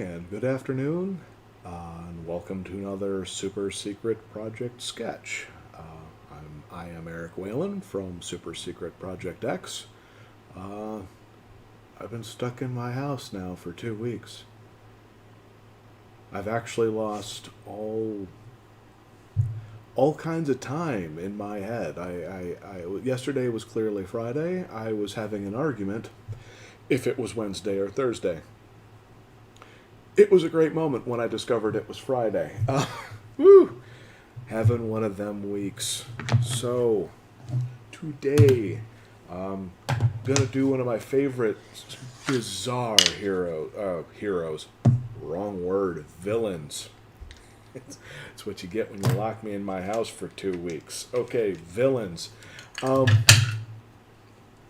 And good afternoon, and welcome to another Super Secret Project sketch. I am Eric Whalen from Super Secret Project X. Uh, I've been stuck in my house now for 2 weeks. I've actually lost all kinds of time in my head. Yesterday was clearly Friday. I was having an argument if it was Wednesday or Thursday. It was a great moment when I discovered it was Friday. Woo! Having one of them weeks. So, today, gonna do one of my favorite bizarre heroes. Wrong word. Villains. It's what you get when you lock me in my house for 2 weeks. Okay, villains. Um,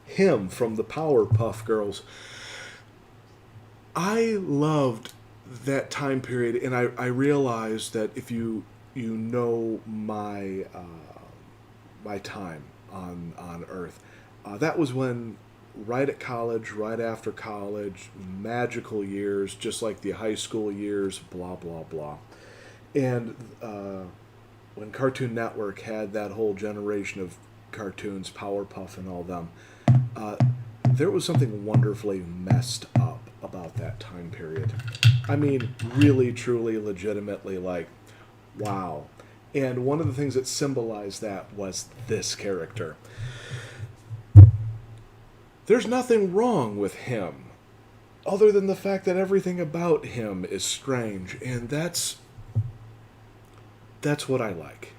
him from the Powerpuff Girls. I loved that time period, and I realized that if you know my time on Earth, that was when right at college, right after college, magical years, just like the high school years, blah blah blah, and when Cartoon Network had that whole generation of cartoons, Powerpuff and all them, uh, there was something wonderfully messed up about that time period. I mean, really, truly, legitimately, like, wow. And one of the things that symbolized that was this character. There's nothing wrong with him, other than the fact that everything about him is strange, and that's what I like.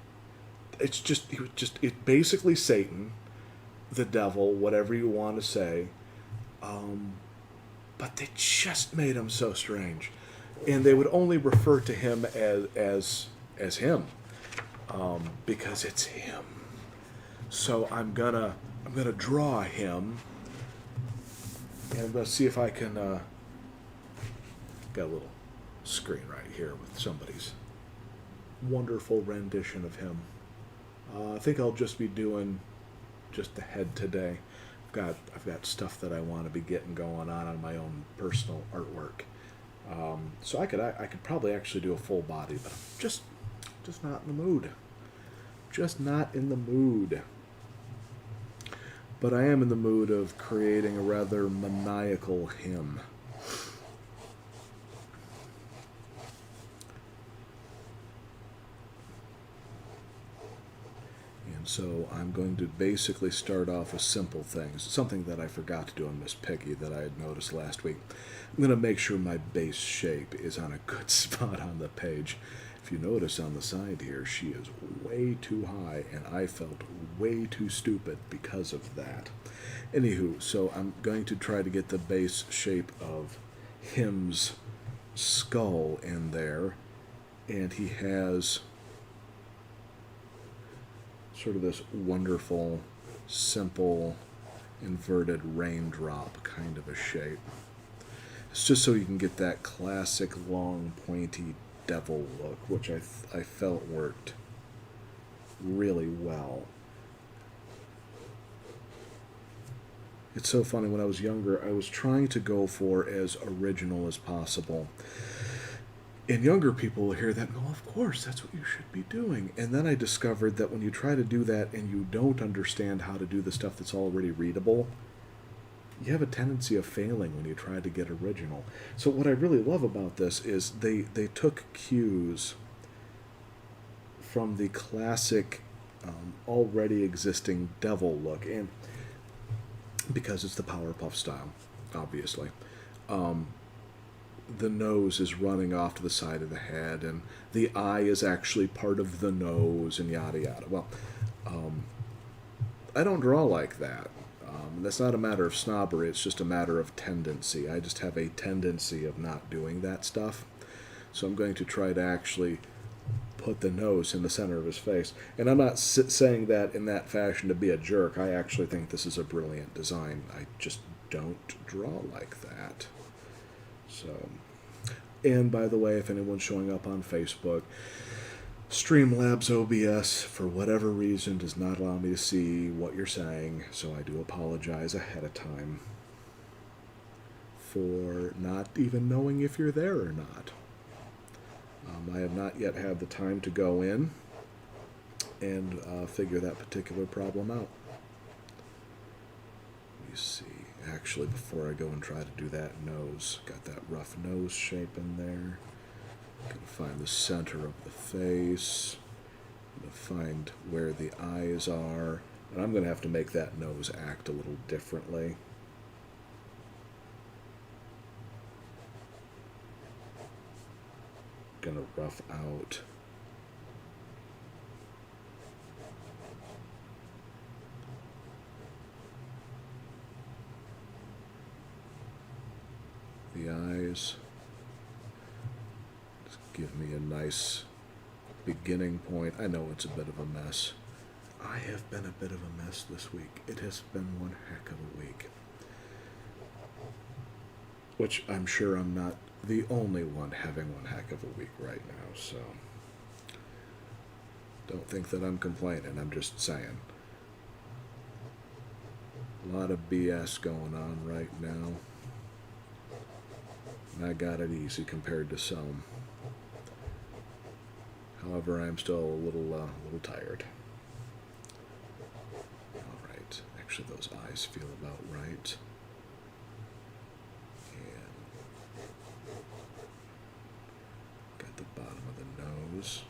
He was just it's basically Satan, the devil, whatever you want to say. Um, but they just made him so strange, and they would only refer to him as him, because it's him. So I'm gonna draw him, and I'm gonna see if I can got a little screen right here with somebody's wonderful rendition of him. I think I'll just be doing just the head today. I've got stuff that I want to be getting going on my own personal artwork. So I could probably actually do a full body, but I'm just not in the mood. Just not in the mood. But I am in the mood of creating a rather maniacal hymn. And so I'm going to basically start off with simple things. Something that I forgot to do on Miss Piggy that I had noticed last week. I'm going to make sure my base shape is on a good spot on the page. If you notice on the side here, she is way too high, and I felt way too stupid because of that. Anywho, so I'm going to try to get the base shape of him's skull in there, and he has sort of this wonderful, simple, inverted raindrop kind of a shape. It's just so you can get that classic long, pointy devil look, which I felt worked really well. It's so funny, when I was younger, I was trying to go for as original as possible. And younger people will hear that and go, of course, that's what you should be doing. And then I discovered that when you try to do that and you don't understand how to do the stuff that's already readable, you have a tendency of failing when you try to get original. So what I really love about this is they took cues from the classic, already existing devil look, and because it's the Powerpuff style, obviously. The nose is running off to the side of the head, and the eye is actually part of the nose, and yada yada. Well, I don't draw like that. That's not a matter of snobbery, it's just a matter of tendency. I just have a tendency of not doing that stuff. So I'm going to try to actually put the nose in the center of his face. And I'm not saying that in that fashion to be a jerk. I actually think this is a brilliant design. I just don't draw like that. So, and by the way, if anyone's showing up on Facebook, Streamlabs OBS, for whatever reason, does not allow me to see what you're saying, so I do apologize ahead of time. for not even knowing if you're there or not. I have not yet had the time to go in and figure that particular problem out. Let me see. Actually, before I go and try to do that nose, got that rough nose shape in there. Gonna find the center of the face. Gonna find where the eyes are. And I'm gonna have to make that nose act a little differently. Gonna rough out the eyes. Just give me a nice beginning point. I know it's a bit of a mess. I have been a bit of a mess this week. It has been one heck of a week. Which I'm sure I'm not the only one having one heck of a week right now, so don't think that I'm complaining. I'm just saying. A lot of BS going on right now. And I got it easy compared to some. However, I'm still a little tired. All right. Actually, those eyes feel about right. The bottom of the nose,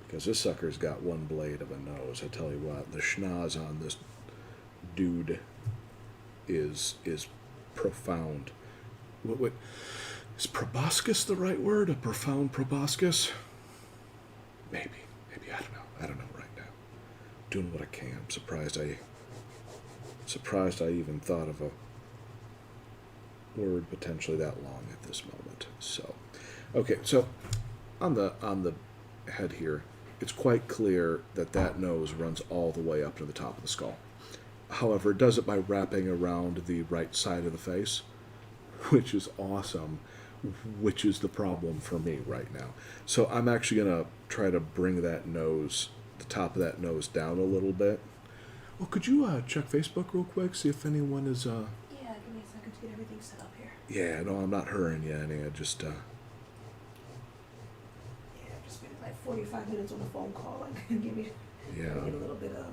because this sucker's got one blade of a nose. I tell you what, the schnoz on this dude is profound. What is proboscis the right word? A profound proboscis? Maybe I don't know right now. Doing what I can. I'm surprised I even thought of a word potentially that long at this moment. So, okay, so on the head here, it's quite clear that that nose runs all the way up to the top of the skull. However, it does it by wrapping around the right side of the face, which is awesome, which is the problem for me right now. So I'm actually going to try to bring that nose, the top of that nose down a little bit. Well, could you check Facebook real quick, see if anyone is... Yeah, give me a second to get everything set up here. Yeah, no, I'm not hurrying you any. I just... Yeah, I've just been like 45 minutes on the phone call and give me Yeah. get a little bit of...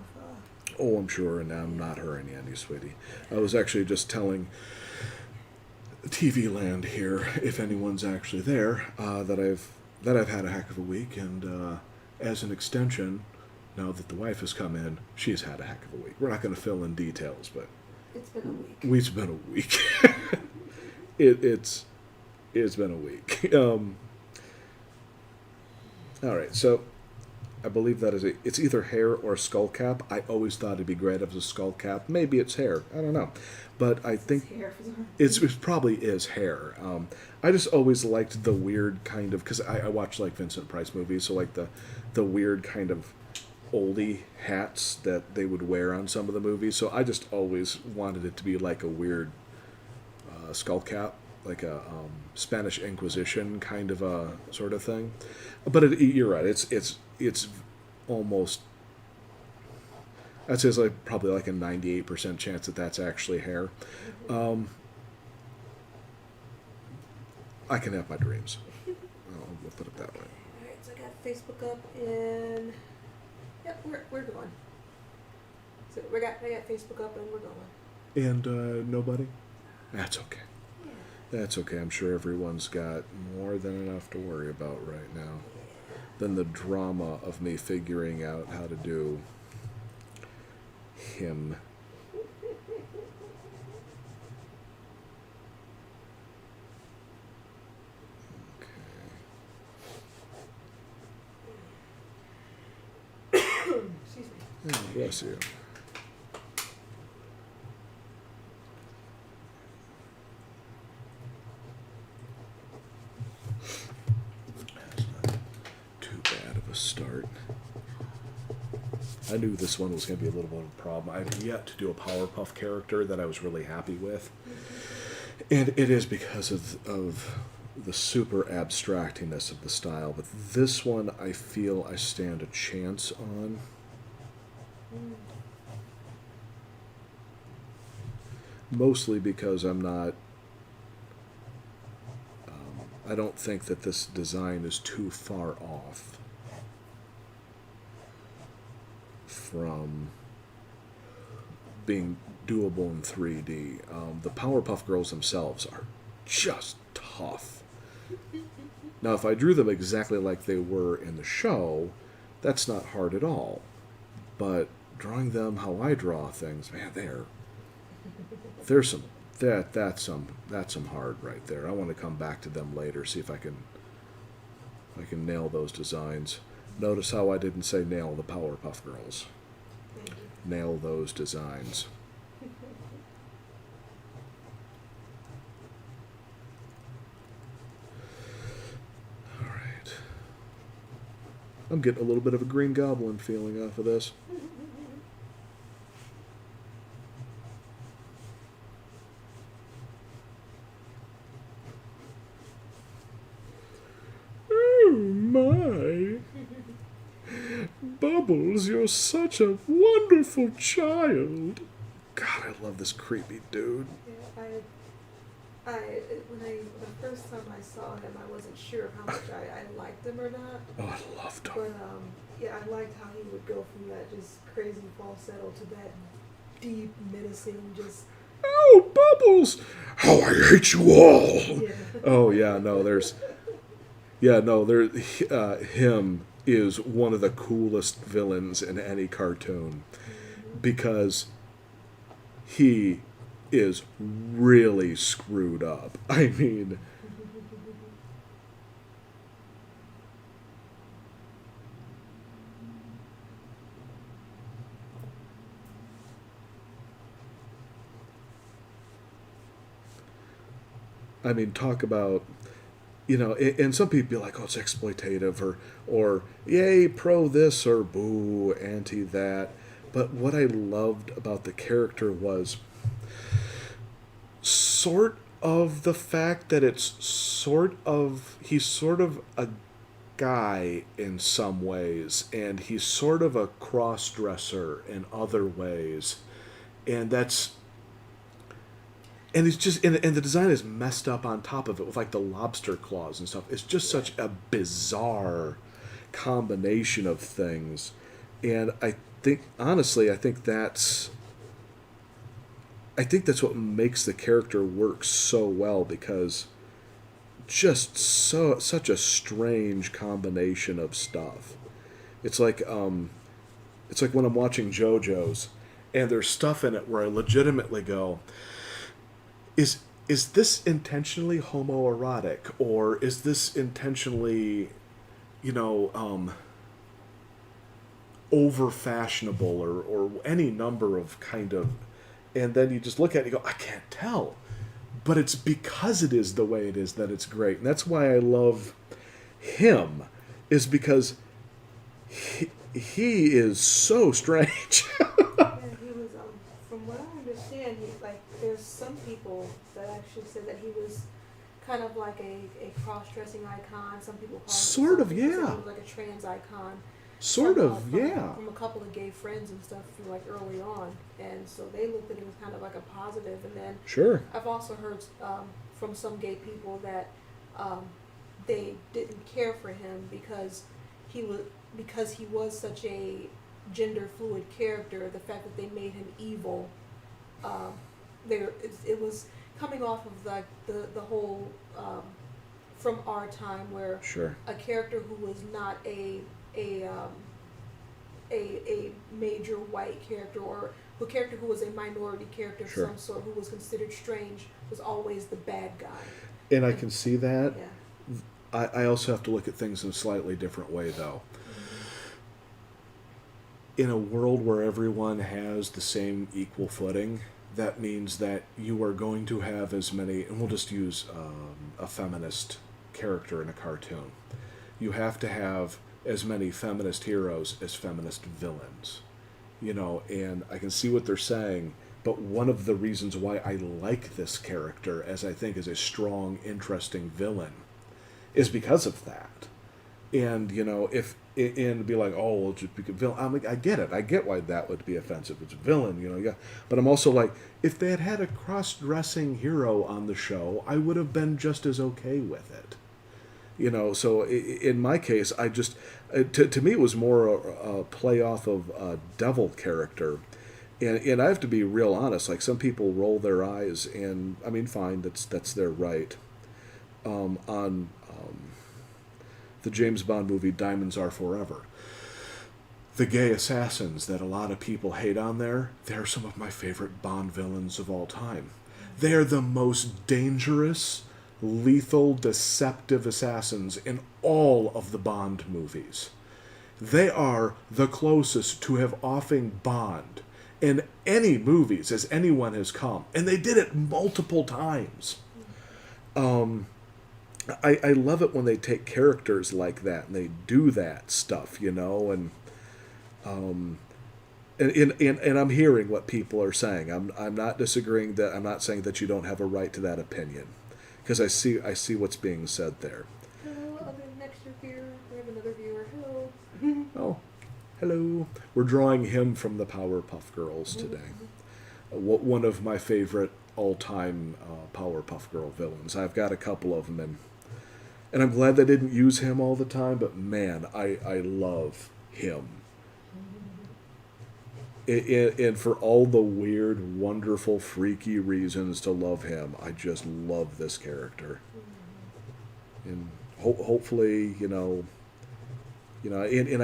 Oh, I'm sure, and I'm not hurrying you any, sweetie. I was actually just telling TV Land here, if anyone's actually there, that I've had a heck of a week, and as an extension, now that the wife has come in, she's had a heck of a week. We're not going to fill in details, but It's been a week. it's been a week. It's been a week. All right, so I believe that it's either hair or a skull cap. I always thought it'd be great if it was a skull cap. Maybe it's hair. I don't know, but I think it probably is hair. I just always liked the weird kind of, because I watch like Vincent Price movies, so like the weird kind of oldie hats that they would wear on some of the movies. So I just always wanted it to be like a weird skull cap, like a Spanish Inquisition kind of a sort of thing. But you're right. It's almost, I'd say it's like probably like a 98% chance that that's actually hair. I can have my dreams. We'll put it that way. All right, so I got Facebook up and yep, we're going. So I got Facebook up and we're going. And nobody? That's okay. Yeah. That's okay. I'm sure everyone's got more than enough to worry about right now. Than the drama of me figuring out how to do him. Excuse me. Oh, bless you. Start. I knew this one was going to be a little bit of a problem. I've yet to do a Powerpuff character that I was really happy with. And it is because of the super abstractiness of the style. But this one, I feel I stand a chance on. mostly because I'm not. I don't think that this design is too far off from being doable in 3D. The Powerpuff Girls themselves are just tough. Now, if I drew them exactly like they were in the show, that's not hard at all. But drawing them how I draw things, man, there's some that's some hard right there. I want to come back to them later, see if I can nail those designs. Notice how I didn't say nail the Powerpuff Girls. Nail those designs. All right. I'm getting a little bit of a Green Goblin feeling off of this. My. Bubbles, you're such a wonderful child. God, I love this creepy dude. Yeah, when the first time I saw him, I wasn't sure how much I liked him or not. Oh, I loved him. But yeah, I liked how he would go from that just crazy falsetto to that deep, menacing, just. Oh, Bubbles! How I hate you all! Yeah. Oh yeah, no, him is one of the coolest villains in any cartoon because he is really screwed up. I mean, talk about, and some people be like, oh, it's exploitative, or yay, pro this, or boo, anti that. But what I loved about the character was sort of the fact that he's sort of a guy in some ways, and he's sort of a cross-dresser in other ways. And it's just, and the design is messed up on top of it with like the lobster claws and stuff. It's just such a bizarre combination of things. And I think that's what makes the character work so well, because just such a strange combination of stuff. It's like when I'm watching JoJo's and there's stuff in it where I legitimately go, is this intentionally homoerotic, or is this intentionally, over fashionable, or any number of kind of, and then you just look at it and you go, I can't tell. But it's because it is the way it is that it's great. And that's why I love him, is because he is so strange. Yeah, he was, from what I understand, there's some people that actually said that he was kind of like a cross-dressing icon. Some people call Sort of, yeah. He was like a trans icon. Sort of, from, yeah. From a couple of gay friends and stuff from like early on. And so they looked at him as kind of like a positive. And then Sure. I've also heard from some gay people that they didn't care for him because he was such a gender fluid character. The fact that they made him evil, it was coming off of like the whole from our time where Sure. a character who was not a major white character, or a character who was a minority character of Sure. some sort, who was considered strange, was always the bad guy. And I can see that. Yeah. I also have to look at things in a slightly different way, though. In a world where everyone has the same equal footing, that means that you are going to have as many, and we'll just use a feminist character in a cartoon. You have to have as many feminist heroes as feminist villains. And I can see what they're saying, but one of the reasons why I like this character, as I think is a strong, interesting villain, is because of that. And and be like, oh, well, just be a villain. I'm like, I get it. I get why that would be offensive. It's a villain, yeah. But I'm also like, if they had a cross-dressing hero on the show, I would have been just as okay with it. So in my case, I just to me it was more a play off of a devil character, and I have to be real honest. Like, some people roll their eyes, and I mean, fine, that's their right. On the James Bond movie Diamonds Are Forever, the gay assassins that a lot of people hate on there, they're some of my favorite Bond villains of all time. They are the most dangerous, lethal, deceptive assassins in all of the Bond movies. They are the closest to have offing Bond in any movies as anyone has come, and they did it multiple times. I love it when they take characters like that and they do that stuff, and I'm hearing what people are saying. I'm not disagreeing that I'm not saying that you don't have a right to that opinion, because I see what's being said there. Hello, other next viewer. We have another viewer. Hello. Oh, hello. We're drawing him from the Powerpuff Girls today. One of my favorite all-time Powerpuff Girl villains. I've got a couple of them, and I'm glad they didn't use him all the time, but man, I love him. And for all the weird, wonderful, freaky reasons to love him, I just love this character. And hopefully, and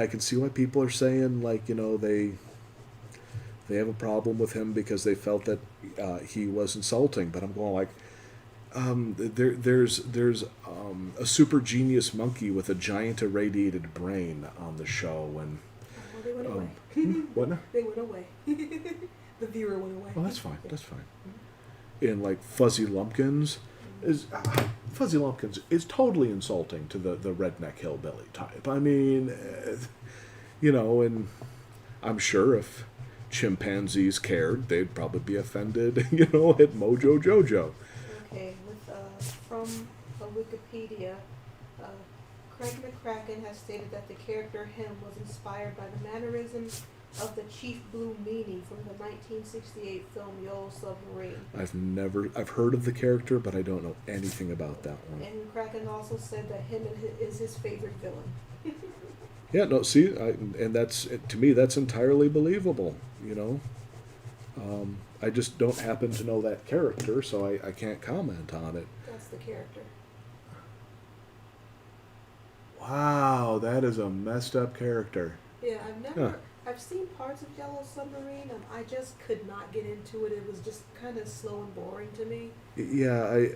I can see why people are saying, like, they have a problem with him because they felt that he was insulting. But I'm going like, there's a super genius monkey with a giant irradiated brain on the show, and Well, they went away. what now? They went away. The viewer went away. Oh, that's fine. That's fine. And like Fuzzy Lumpkins is totally insulting to the redneck hillbilly type. I mean, and I'm sure if chimpanzees cared, they'd probably be offended, at Mojo Jojo. Okay, from Wikipedia, Craig McCracken has stated that the character him was inspired by the mannerisms of the Chief Blue Meanie from the 1968 film Yellow Submarine. I've heard of the character, but I don't know anything about that one. And Kraken also said that him is his favorite villain. Yeah, no, see, and to me, that's entirely believable, I just don't happen to know that character, so I can't comment on it. That's the character. Wow, that is a messed up character. Yeah, I've seen parts of Yellow Submarine, and I just could not get into it. It was just kind of slow and boring to me. Yeah,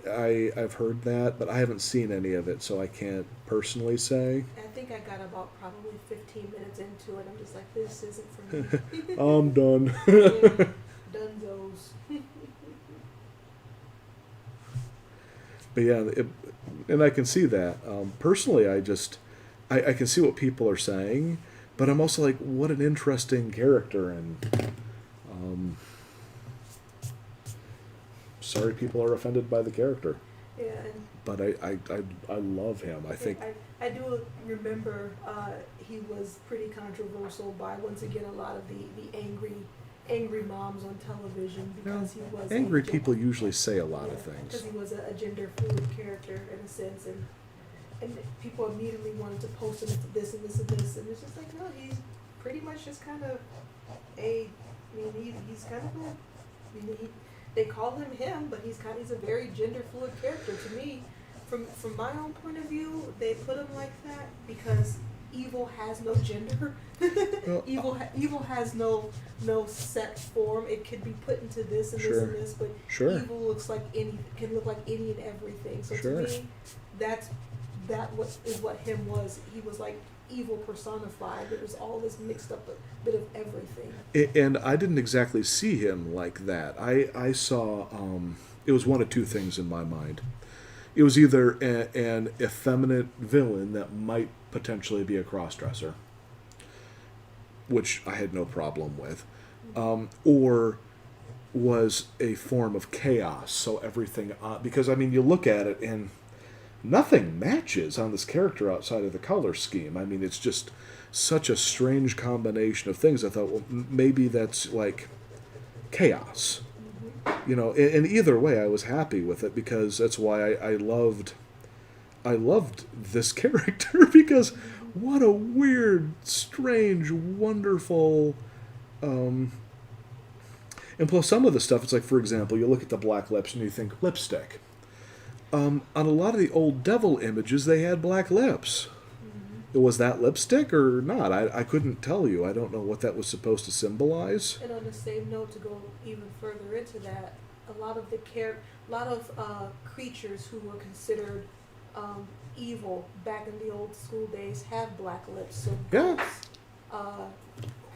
I've heard that, but I haven't seen any of it, so I can't personally say. I think I got about probably 15 minutes into it. I'm just like, this isn't for me. I'm done. Yeah, dunzos. But yeah, and I can see that. Personally, I can see what people are saying, but I'm also like, what an interesting character, and sorry people are offended by the character. Yeah, But I love him. I think I do remember he was pretty controversial by, once again, a lot of the angry moms on television, because he was angry people usually say a lot of things. Because he was a gender fluid character in a sense, and people immediately wanted to post him into this and this and this, and it's just like, no, he's pretty much just kind of he's kind of they call him, but he's a very gender fluid character to me. From my own point of view, they put him like that because evil has no gender. Well, evil has no set form. It could be put into this and this and this, but evil looks like can look like any and everything. So to me, that is what him was. He was like evil personified. It was all this mixed up a bit of everything. And I didn't exactly see him like that. I saw it was one of two things in my mind. It was either an effeminate villain that might potentially be a crossdresser, which I had no problem with, or was a form of chaos. So everything, because I mean, you look at it, and nothing matches on this character outside of the color scheme. I mean, it's just such a strange combination of things. I thought, well, maybe that's like chaos. You know, and either way, I was happy with it because that's why I loved this character because what a weird, strange, wonderful. Um, and plus, some of the stuff, it's like, for example, you look at the black lips and you think lipstick. On a lot of the old devil images, they had black lips. Was that lipstick or not? I couldn't tell you. I don't know what that was supposed to symbolize. And on the same note, to go even further into that, a lot of creatures who were considered evil back in the old school days have black lips. So Yeah. goats,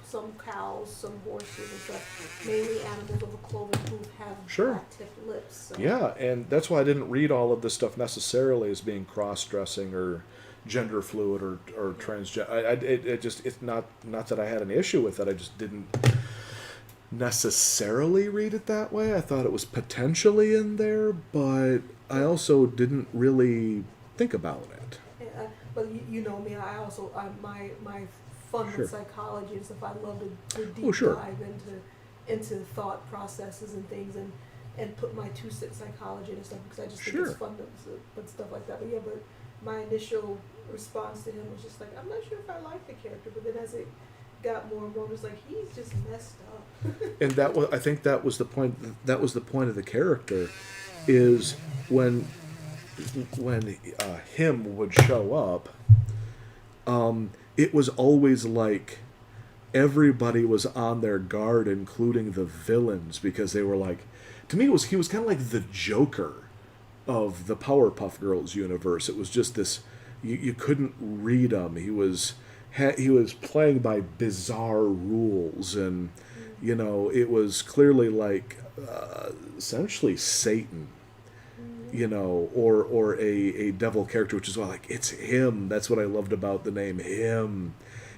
some cows, some horses, and stuff. Mainly animals of a cloven hoof have Sure. black tipped lips. So. Yeah, and that's why I didn't read all of this stuff necessarily as being cross-dressing or gender fluid or transgender. It's not that I had an issue with it. I just didn't necessarily read it that way. I thought it was potentially in there, but I also didn't really think about it. Yeah, but you know me. My fun Sure. with psychology and stuff. I love to deep Oh, sure. dive into thought processes and things and put my 2 cent psychology and stuff because I just think Sure. it's fun to put stuff like that. But yeah, but my initial response to him was just like, I'm not sure if I like the character, but then as it got more and more, it was like, he's just messed up. And I think that was the point. That was the point of the character, is when him would show up. It was always like everybody was on their guard, including the villains, because they were like, to me, he was kind of like the Joker of the Powerpuff Girls universe. It was just this, you couldn't read him. He was playing by bizarre rules, and you know, it was clearly like essentially Satan, you know, or a devil character, which is why, like, it's him. That's what I loved about the name him.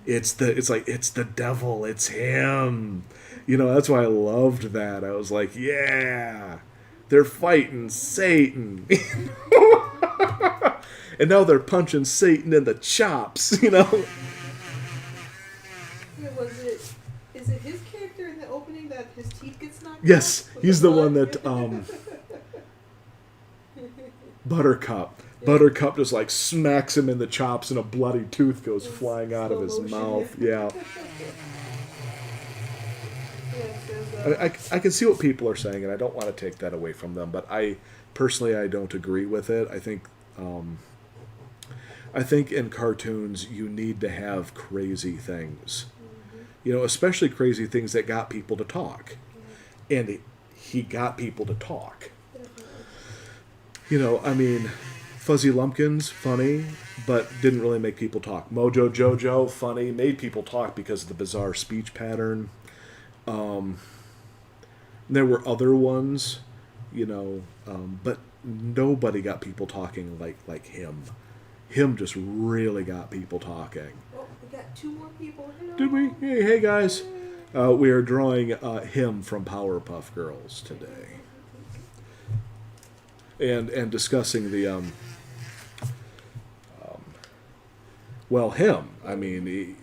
It's the devil. It's him. You know, that's why I loved that. I was like, yeah, they're fighting Satan. And now they're punching Satan in the chops, you know. Yeah, is it his character in the opening that his teeth gets knocked Yes, out with he's the blood? one that Buttercup just like smacks him in the chops and a bloody tooth goes flying out of his Slow motion. mouth. Yeah. Yeah, I can see what people are saying, and I don't want to take that away from them, but I don't agree with it. I think in cartoons you need to have crazy things, you know, especially crazy things that got people to talk, and he got people to talk. You know, I mean, Fuzzy Lumpkins, funny, but didn't really make people talk. Mojo Jojo, funny, made people talk because of the bizarre speech pattern. There were other ones, you know, but nobody got people talking like him. Him just really got people talking. Well, we got 2 more people. Hello. Did we? Hey guys. We are drawing him from Powerpuff Girls today. And discussing the him. I mean,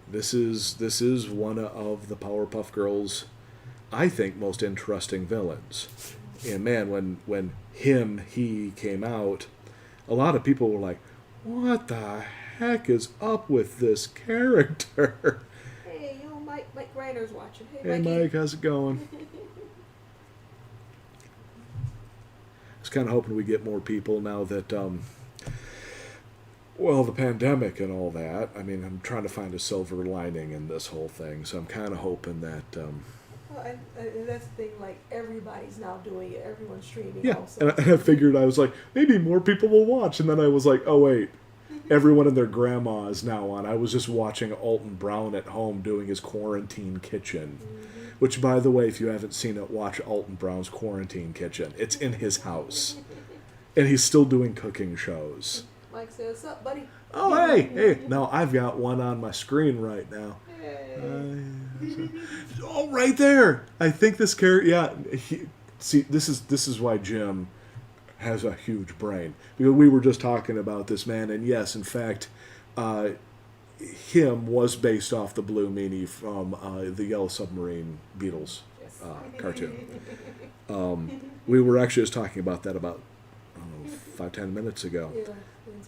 this is one of the Powerpuff Girls, I think, most interesting villains. And man, when he came out, a lot of people were like, "What the heck is up with this character?" Hey, yo, Mike Reiner's watching. Hey, Mikey. Mike, how's it going? I was kind of hoping we get more people now that, the pandemic and all that. I mean, I'm trying to find a silver lining in this whole thing, so I'm kind of hoping that. Well, and that's the thing. Like, everybody's now doing it. Everyone's streaming. Yeah, Also. and I figured, I was like, maybe more people will watch, and then I was like, oh wait, everyone and their grandma is now on. I was just watching Alton Brown at home doing his quarantine kitchen. Which, by the way, if you haven't seen it, watch Alton Brown's Quarantine Kitchen. It's in his house. And he's still doing cooking shows. Mike says, "What's up, buddy?" Oh, hey. Now, I've got one on my screen right now. Hey. Oh, right there. I think this character, yeah. See, this is why Jim has a huge brain. Because we were just talking about this man, and yes, in fact, him was based off the Blue Meanie from the Yellow Submarine Beatles Yes. cartoon. We were actually just talking about that about, I don't know, 5-10 minutes ago. Yeah.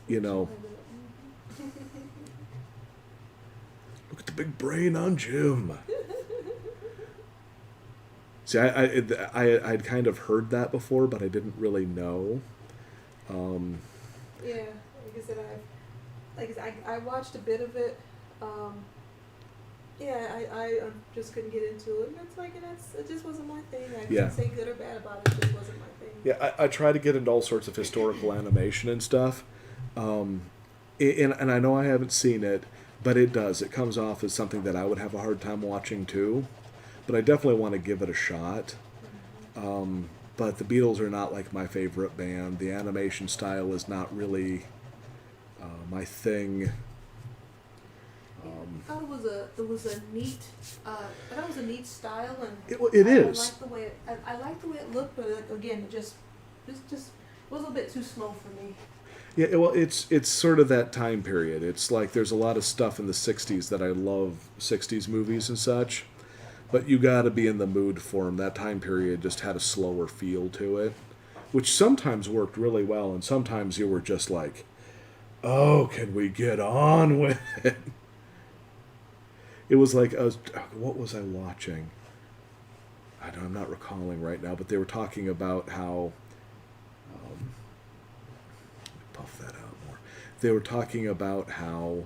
You know, look at the big brain on Jim. See, I'd kind of heard that before, but I didn't really know. Yeah, like I said, I watched a bit of it. Yeah, I just couldn't get into it. And it's like, it just wasn't my thing. I Yeah. can't say good or bad about it. It just wasn't my thing. Yeah, I try to get into all sorts of historical animation and stuff. And I know I haven't seen it, but it does. It comes off as something that I would have a hard time watching too. But I definitely want to give it a shot. But the Beatles are not like my favorite band. The animation style is not really my thing. I thought it was a neat I thought it was a neat style, and It I is. liked the way I liked the way it looked, but again, it just was a bit too slow for me. Yeah, well, it's sort of that time period. It's like there's a lot of stuff in the '60s that I love, '60s movies and such, but you got to be in the mood for them. That time period just had a slower feel to it, which sometimes worked really well, and sometimes you were just like, "Oh, can we get on with it?" It was like what was I watching? I'm not recalling right now, but they were talking about how. Puff that out more. They were talking about how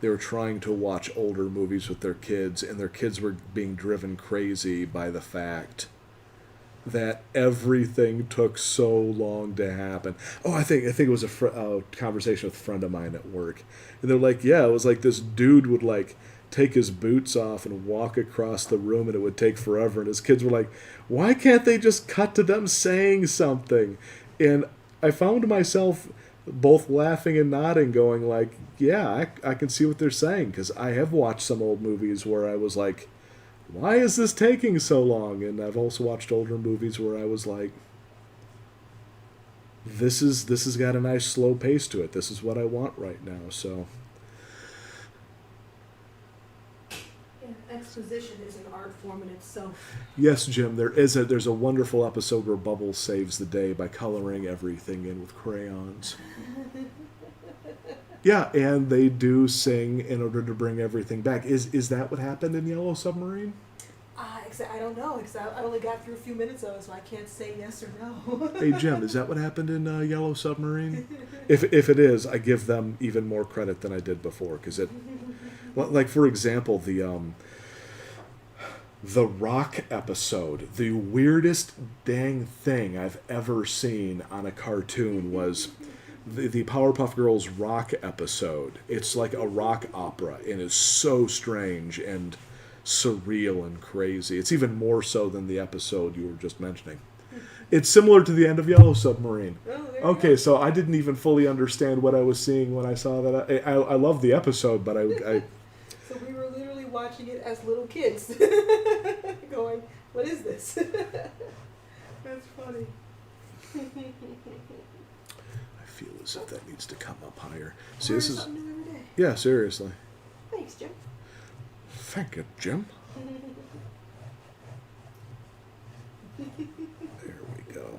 they were trying to watch older movies with their kids, and their kids were being driven crazy by the fact that everything took so long to happen. Oh, I think it was a conversation with a friend of mine at work, and they're like, "Yeah, it was like this dude would like take his boots off and walk across the room, and it would take forever." And his kids were like, "Why can't they just cut to them saying something?" And I found myself both laughing and nodding, going like, "Yeah, I can see what they're saying," because I have watched some old movies where I was like, "Why is this taking so long?" And I've also watched older movies where I was like, this has got a nice slow pace to it. This is what I want right now. So Yeah, exposition is an art form in itself. yes, Jim, there's a wonderful episode where Bubbles saves the day by coloring everything in with crayons. Yeah, and they do sing in order to bring everything back. Is that what happened in Yellow Submarine? I don't know, because I only got through a few minutes of it, so I can't say yes or no. Hey Jim, is that what happened in Yellow Submarine? If it is, I give them even more credit than I did before, because like for example, the Rock episode, the weirdest dang thing I've ever seen on a cartoon was the Powerpuff Girls Rock episode. It's like a rock opera, and it's so strange and surreal and crazy. It's even more so than the episode you were just mentioning. It's similar to the end of Yellow Submarine. Oh, there you Okay, go. so I didn't even fully understand what I was seeing when I saw that. I love the episode, but I So we were literally watching it as little kids, going, "What is this?" That's funny. I feel as if that needs to come up higher. See, Learn this is something new every day. yeah, seriously. Thanks, Jim. Thank you, Jim. There we go.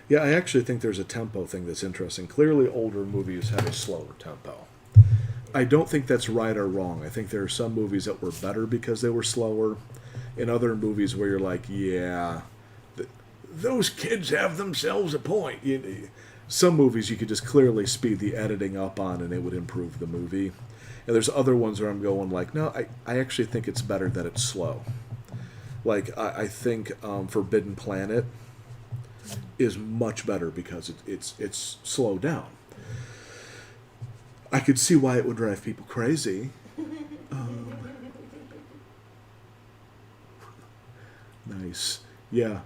Yeah, I actually think there's a tempo thing that's interesting. Clearly, older movies have a slower tempo. I don't think that's right or wrong. I think there are some movies that were better because they were slower, and other movies where you're like, yeah, those kids have themselves a point. Some movies you could just clearly speed the editing up on, and it would improve the movie. And there's other ones where I'm going like, no, I actually think it's better that it's slow. Like I think Forbidden Planet is much better because it's slowed down. I could see why it would drive people crazy. Nice. Yeah.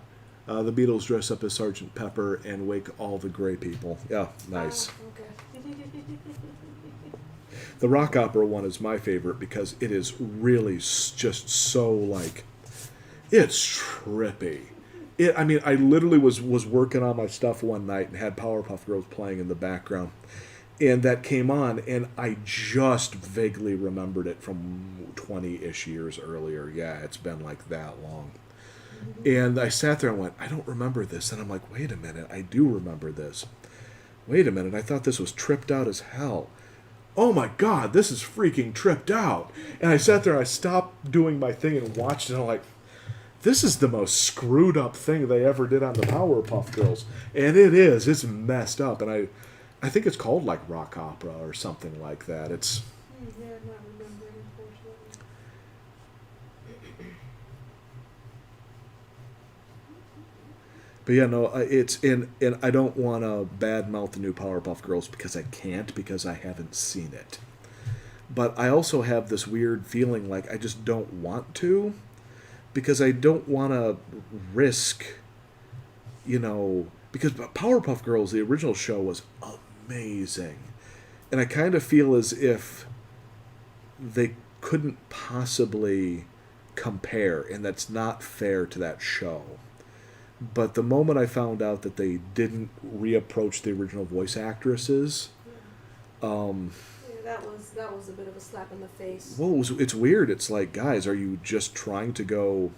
The Beatles dress up as Sergeant Pepper and wake all the gray people. Yeah, nice. Oh, okay. The rock opera one is my favorite because it is really just so like it's trippy. I mean, I literally was working on my stuff one night and had Powerpuff Girls playing in the background, and that came on, and I just vaguely remembered it from 20-ish years earlier. Yeah, it's been like that long. And I sat there and went, I don't remember this. And I'm like, wait a minute, I do remember this. Wait a minute, I thought this was tripped out as hell. Oh my God, this is freaking tripped out. And I sat there and I stopped doing my thing and watched it, and I'm like, this is the most screwed up thing they ever did on the Powerpuff Girls. And it is. It's messed up. And I think it's called like rock opera or something like that. It's Yeah, I'm not remembering, unfortunately. but yeah, no, it's and I don't want to badmouth the new Powerpuff Girls because I can't because I haven't seen it. But I also have this weird feeling like I just don't want to because I don't want to risk, because Powerpuff Girls, the original show, was amazing. And I kind of feel as if they couldn't possibly compare, and that's not fair to that show. But the moment I found out that they didn't reapproach the original voice actresses, Yeah, that was a bit of a slap in the face. well, it's weird. It's like, guys, are you just trying to go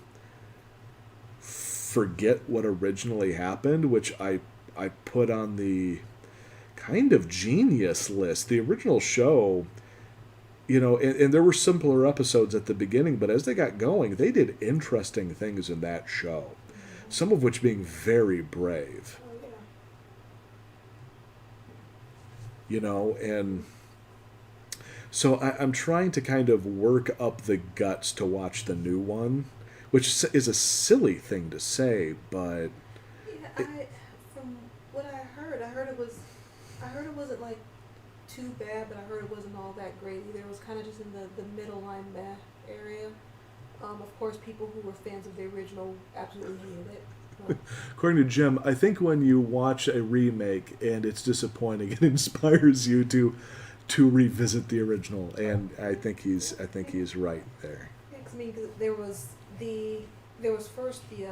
forget what originally happened? Which I put on the kind of genius list. The original show, and there were simpler episodes at the beginning, but as they got going, they did interesting things in that show. Some of which being very brave, Oh and so I'm trying to kind of work up the guts to watch the new one, which is a silly thing to say, but yeah. Yeah, from what I heard it wasn't like too bad, but I heard it wasn't all that great either. It was kind of just in the middle line meh area. Of course, people who were fans of the original absolutely hated it. But according to Jim, I think when you watch a remake and it's disappointing, it inspires you to revisit the original, and I think he's right there. yeah, 'cause, I mean, 'cause there was first the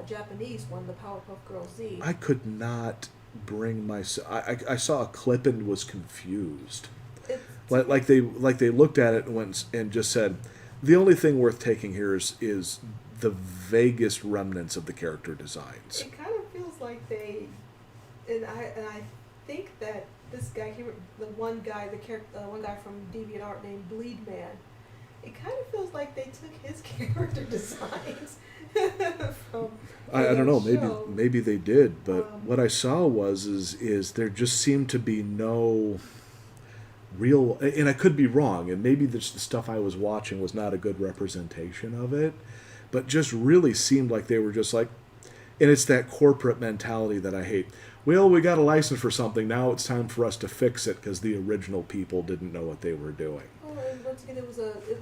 Japanese one, the Powerpuff Girls Z. I could not bring myself. I saw a clip and was confused. It's, Like they looked at it and went and just said, the only thing worth taking here is the vaguest remnants of the character designs. it kind of feels like they, and I think that this guy here, the one guy from DeviantArt named Bleed Man, it kind of feels like they took his character designs from. I don't know. Maybe they did, but Um, what I saw is there just seemed to be no real, and I could be wrong, and maybe the stuff I was watching was not a good representation of it, but just really seemed like they were just like, and it's that corporate mentality that I hate. Well, we got a license for something, now it's time for us to fix it because the original people didn't know what they were doing. Well, and once again, it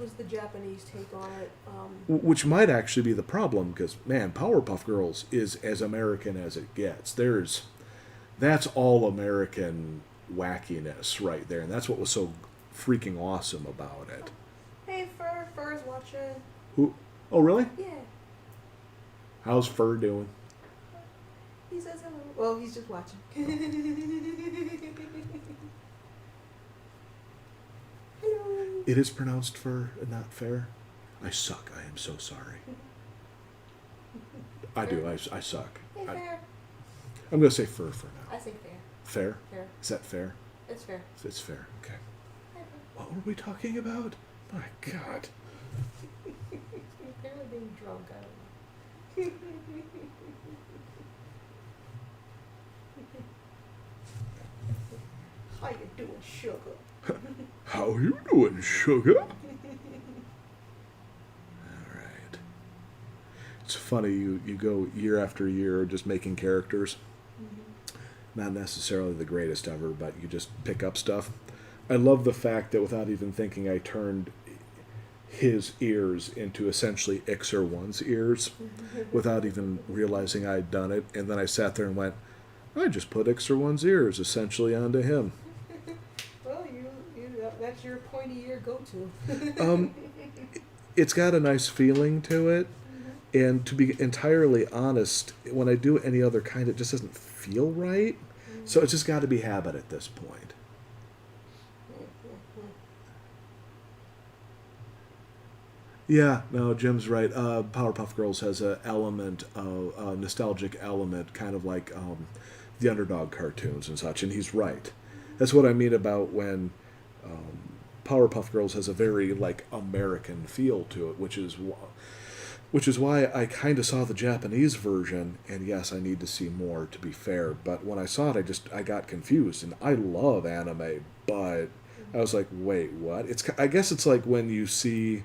was the Japanese take on it. Which might actually be the problem because, man, Powerpuff Girls is as American as it gets. That's all American wackiness right there, and that's what was so freaking awesome about it. Hey, Fur's watching. Who? Oh, really? Yeah, How's Fur doing? he says hello. Well, he's just watching. Hello. It is pronounced Fur, and not Fair. I suck. I am so sorry. I do. I suck. Hey, Fair. I'm gonna say Fur for now. I think fair. Fair? Fair. Is that fair? It's fair. It's fair. Okay. Hey, Fair. What were we talking about? My God. Apparently being drunk. I don't know. How you doing, sugar? How you doing, sugar? All right. It's funny, you go year after year just making characters. Not necessarily the greatest ever, but you just pick up stuff. I love the fact that without even thinking, I turned his ears into essentially Ixer One's ears without even realizing I'd done it. And then I sat there and went, I just put Ixer One's ears essentially onto him. Well, that that's your pointy ear go-to. It's got a nice feeling to it. And to be entirely honest, when I do any other kind, it just doesn't feel right. So it's just got to be habit at this point. Yeah, no, Jim's right. Powerpuff Girls has a nostalgic element, kind of like the underdog cartoons and such, and he's right. That's what I mean about when Powerpuff Girls has a very like American feel to it, which is why I kind of saw the Japanese version, and yes, I need to see more to be fair. But when I saw it, I got confused, and I love anime, but I was like, wait, what? I guess it's like when you see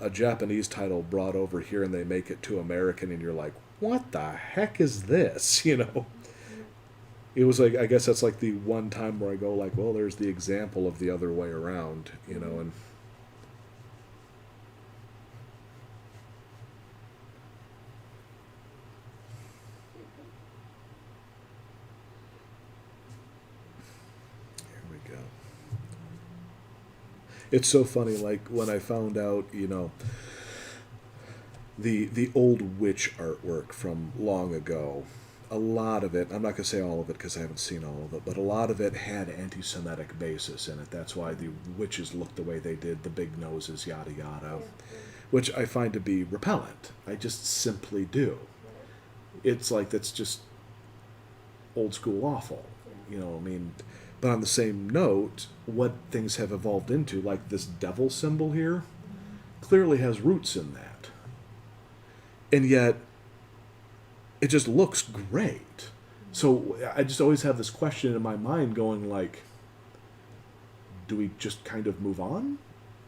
a Japanese title brought over here and they make it to American, and you're like, what the heck is this? You know. It was like I guess that's like the one time where I go like, well, there's the example of the other way around, you know, and. Go. It's so funny, like when I found out, you know, the old witch artwork from long ago. A lot of it, I'm not going to say all of it because I haven't seen all of it, but a lot of it had anti-Semitic basis in it. That's why the witches looked the way they did, the big noses, yada yada, which I find to be repellent. I just simply do. It's like that's just old school awful, you know. I mean. But on the same note, what things have evolved into, like this devil symbol here, clearly has roots in that. And yet, it just looks great. So I just always have this question in my mind going like, do we just kind of move on?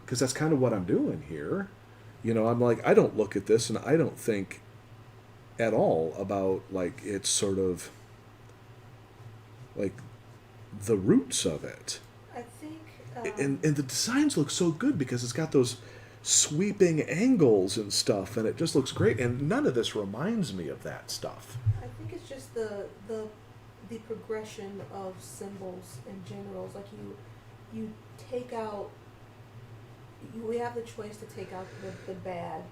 Because that's kind of what I'm doing here. You know, I'm like, I don't look at this and I don't think at all about like it's sort of like the roots of it. I think. And the designs look so good because it's got those sweeping angles and stuff, and it just looks great. And none of this reminds me of that stuff. I think it's just the progression of symbols in general. It's like you take out. We have the choice to take out the bad,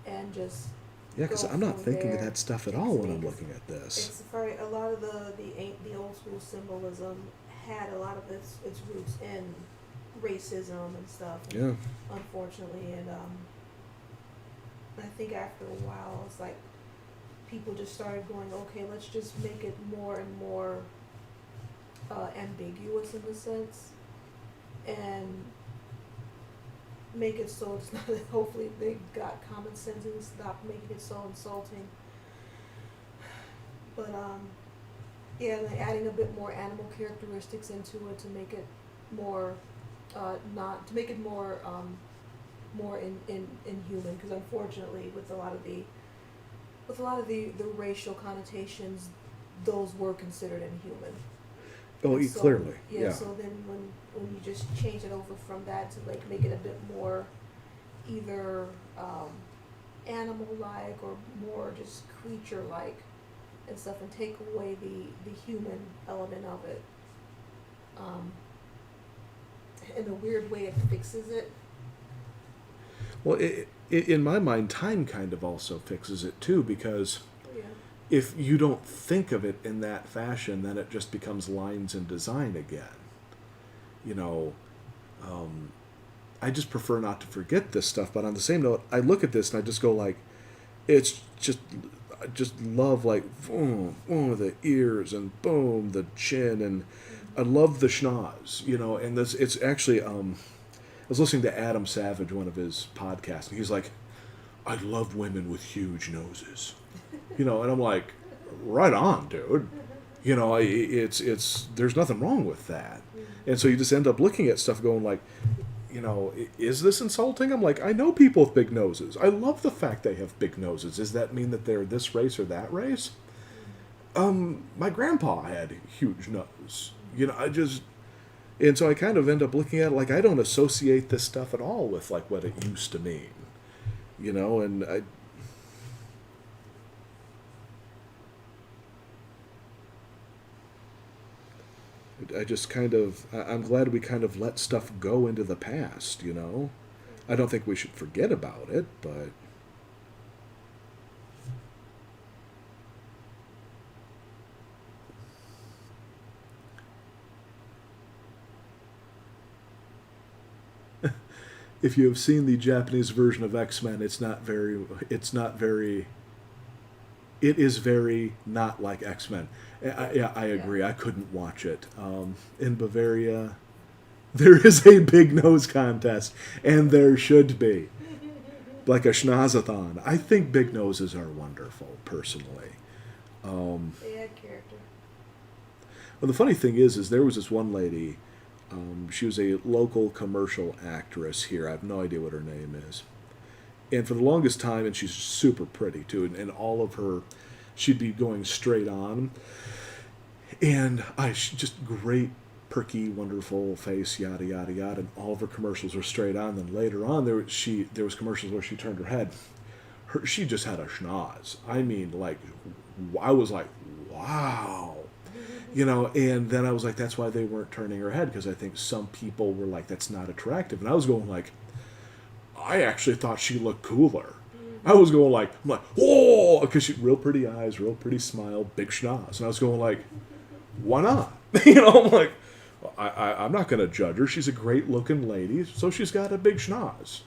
and just. Yeah, because I'm not thinking of that stuff at all when I'm looking at this. It's very, a lot of the old school symbolism had a lot of its roots in racism and stuff. Yeah. Unfortunately, and I think after a while, it's like people just started going, okay, let's just make it more and more ambiguous in a sense, and make it so it's not. Hopefully, they got common sense and stop making it so insulting. But yeah, like adding a bit more animal characteristics into it to make it more, not to make it more, more in human. Because unfortunately, with a lot of the racial connotations, those were considered inhuman. Oh, So, clearly, yeah. So then when you just change it over from that to like make it a bit more either animal-like or more just creature-like and stuff, and take away the human element of it, in a weird way it fixes it. Well, in my mind, time kind of also fixes it too, because Yeah. if you don't think of it in that fashion, then it just becomes lines and design again. You know, I just prefer not to forget this stuff. But on the same note, I look at this and I just go like, it's just, I just love like, boom, boom, the ears and boom, the chin, and I love the schnoz, you know. And this, it's actually, I was listening to Adam Savage, one of his podcasts, and he's like, I love women with huge noses. You know, and I'm like, right on, dude. You know, it's there's nothing wrong with that. And so you just end up looking at stuff going like, you know, is this insulting? I'm like, I know people with big noses. I love the fact they have big noses. Does that mean that they're this race or that race? My grandpa had a huge nose. You know, and so I kind of end up looking at it like I don't associate this stuff at all with like what it used to mean. You know, and I. I just kind of, I'm glad we kind of let stuff go into the past, you know? I don't think we should forget about it, but if you have seen the Japanese version of X-Men, it is very not like X-Men. Yeah, I Yeah. agree. I couldn't watch it. In Bavaria, there is a big nose contest, and there should be. Like a schnozathon. I think big noses are wonderful, personally. They had character. Well, the funny thing is there was this one lady. She was a local commercial actress here. I have no idea what her name is. And for the longest time, and she's super pretty too, and all of her, she'd be going straight on, and just great, perky, wonderful face, yada yada yada, and all of her commercials were straight on. Then later on, there was commercials where she turned her head. She just had a schnoz. I mean, like, I was like, wow. You know, and then I was like, that's why they weren't turning her head, because I think some people were like, that's not attractive. And I was going like, I actually thought she looked cooler. I was going like, I'm like, oh, because she real pretty eyes, real pretty smile, big schnoz. And I was going like, why not? You know, I'm like, I'm not going to judge her. She's a great looking lady, so she's got a big schnoz.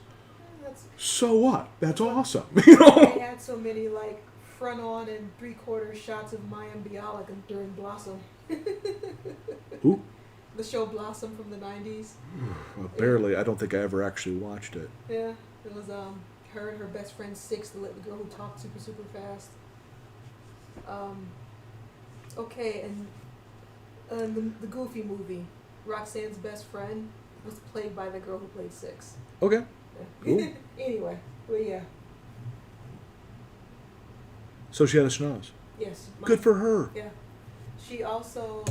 That's, So what? That's awesome. You know? they had so many like front on and 3/4 shots of Mayim Bialik during Blossom. Who? The show Blossom from the 90s. Barely. I don't think I ever actually watched it. Yeah, it was her and her best friend Six, the girl who talked super fast. Okay, and the Goofy movie, Roxanne's best friend was played by the girl who played Six. Okay. Yeah. Cool. Anyway, but yeah, So she had a schnoz. yes. Good for her. Yeah, she also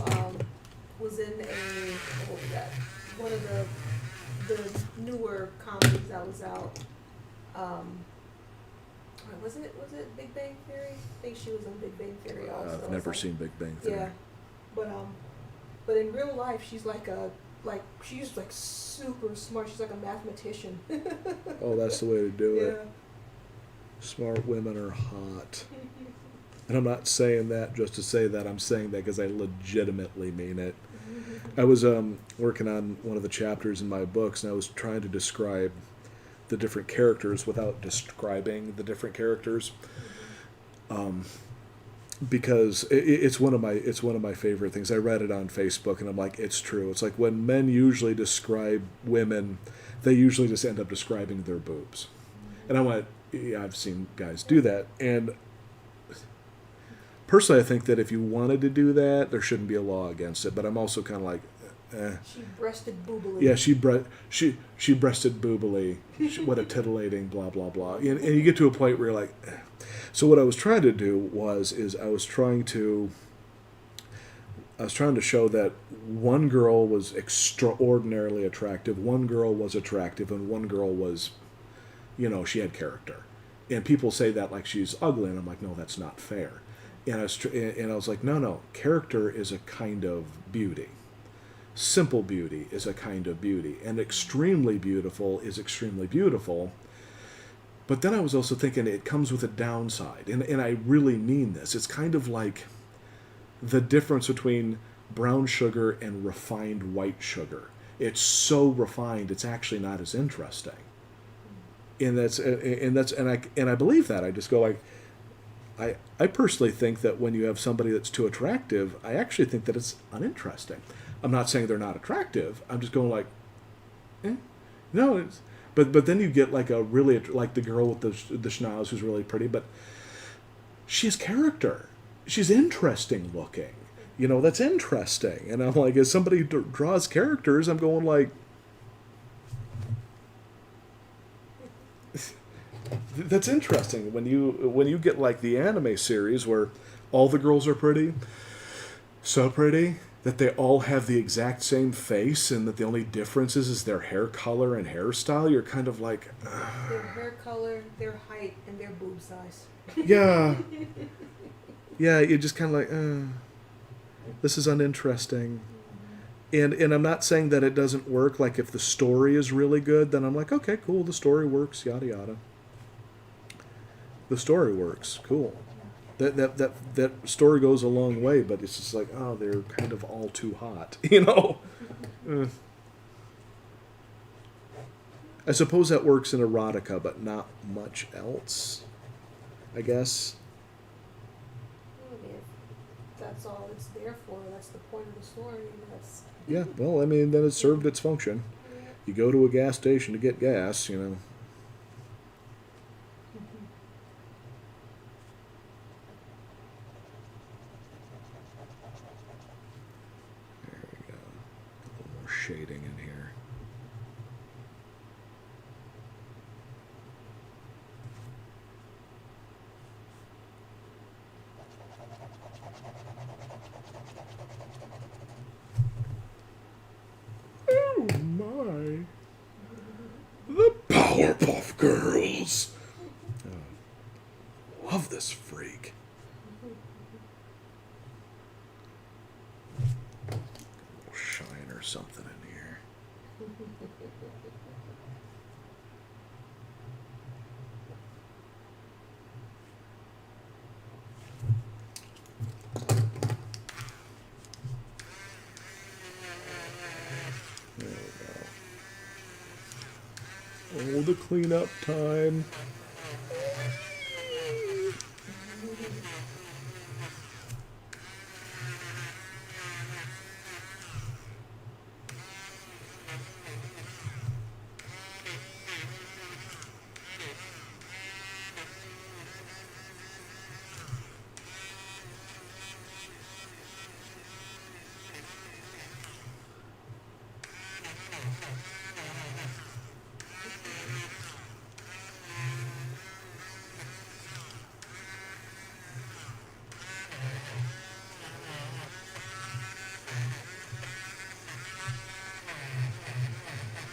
was in what was that? One of the newer comedies that was out. Was it Big Bang Theory? I think she was in Big Bang Theory also. I've never seen Big Bang Theory. Yeah, but in real life she's she's like super smart. She's like a mathematician. Oh, that's the way to do Yeah. it. Smart women are hot. And I'm not saying that just to say that. I'm saying that because I legitimately mean it. I was working on one of the chapters in my books, and I was trying to describe the different characters without describing the different characters, because it's one of my favorite things. I read it on Facebook, and I'm like, it's true. It's like when men usually describe women, they usually just end up describing their boobs, and I went, yeah, I've seen guys do that, and personally, I think that if you wanted to do that, there shouldn't be a law against it. But I'm also kind of like, She breasted boobily. yeah, she breasted boobily. What a titillating blah blah blah. And you get to a point where you're like, eh. So what I was trying to do I was trying to show that one girl was extraordinarily attractive, one girl was attractive, and one girl was, she had character. And people say that like she's ugly, and I'm like, no, that's not fair. And I was like, no, character is a kind of beauty. Simple beauty is a kind of beauty, and extremely beautiful is extremely beautiful. But then I was also thinking it comes with a downside, and I really mean this. It's kind of like the difference between brown sugar and refined white sugar. It's so refined, it's actually not as interesting. And I believe that. I just go like, I personally think that when you have somebody that's too attractive, I actually think that it's uninteresting. I'm not saying they're not attractive. I'm just going like, no. But then you get like a really, like the girl with the schnoz who's really pretty, but she has character. She's interesting looking. That's interesting. And I'm like, as somebody who draws characters, I'm going like, that's interesting. When you get like the anime series where all the girls are pretty, so pretty that they all have the exact same face, and that the only difference is their hair color and hairstyle, you're kind of like, Their hair color, their height, and their boob size. yeah, yeah. You're just kind of like, this is uninteresting. And I'm not saying that it doesn't work. Like if the story is really good, then I'm like, okay, cool, the story works, yada yada. The story works, cool. That story goes a long way, but it's just like, oh, they're kind of all too hot, you know. I suppose that works in erotica, but not much else. I guess. I mean, if that's all it's there for. That's the point of the story. That's Yeah. Well, I mean, then it served its function. You go to a gas station to get gas, you know. There we go. A little more shading in here. Oh my. The Powerpuff Girls. Oh, love this freak. A little shine or something in here. There we go. Oh, the cleanup time.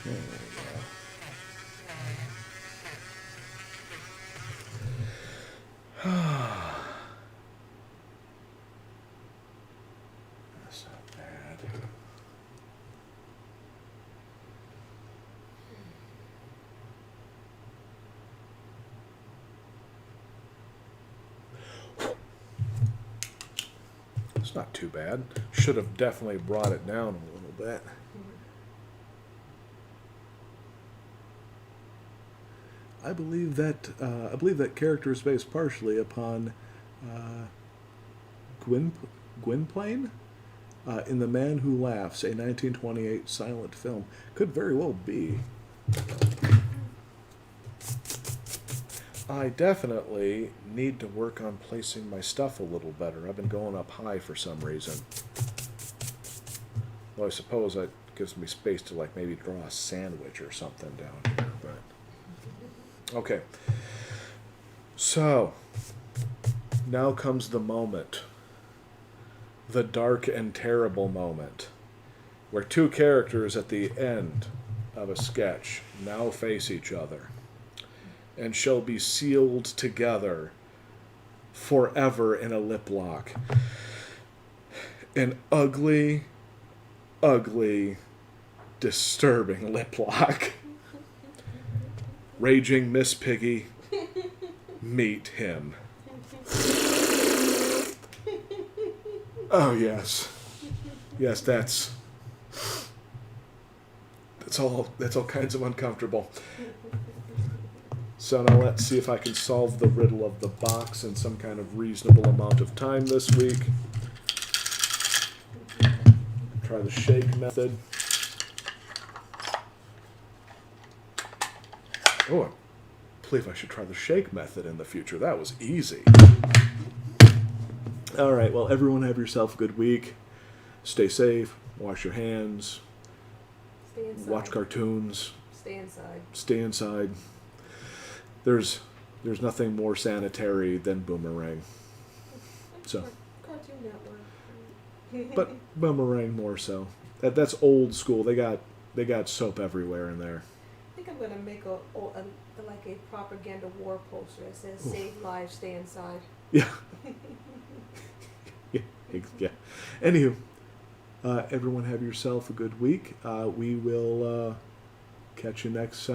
There we go. That's not bad. It's not too bad. Should have definitely brought it down a little bit. I believe that character is based partially upon Gwynplaine in The Man Who Laughs, a 1928 silent film. Could very well be. I definitely need to work on placing my stuff a little better. I've been going up high for some reason. Well, I suppose that gives me space to like maybe draw a sandwich or something down here, but okay. So, now comes the moment. The dark and terrible moment. Where two characters at the end of a sketch now face each other and shall be sealed together forever in a lip lock. An ugly, ugly, disturbing lip lock. Raging Miss Piggy, meet him. Oh yes, yes, that's all kinds of uncomfortable. So now let's see if I can solve the riddle of the box in some kind of reasonable amount of time this week. Try the shake method. Oh, I believe I should try the shake method in the future. That was easy. All right, well, everyone have yourself a good week. Stay safe. Wash your hands. stay inside. Watch cartoons. Stay inside. Stay inside. There's nothing more sanitary than Boomerang. So, Cartoon Network. but Boomerang more so. That's old school. They got soap everywhere in there. I think I'm gonna make like a propaganda war poster that says "Save lives, stay inside." Yeah. Yeah. Yeah. Anywho, Everyone have yourself a good week. We will catch you next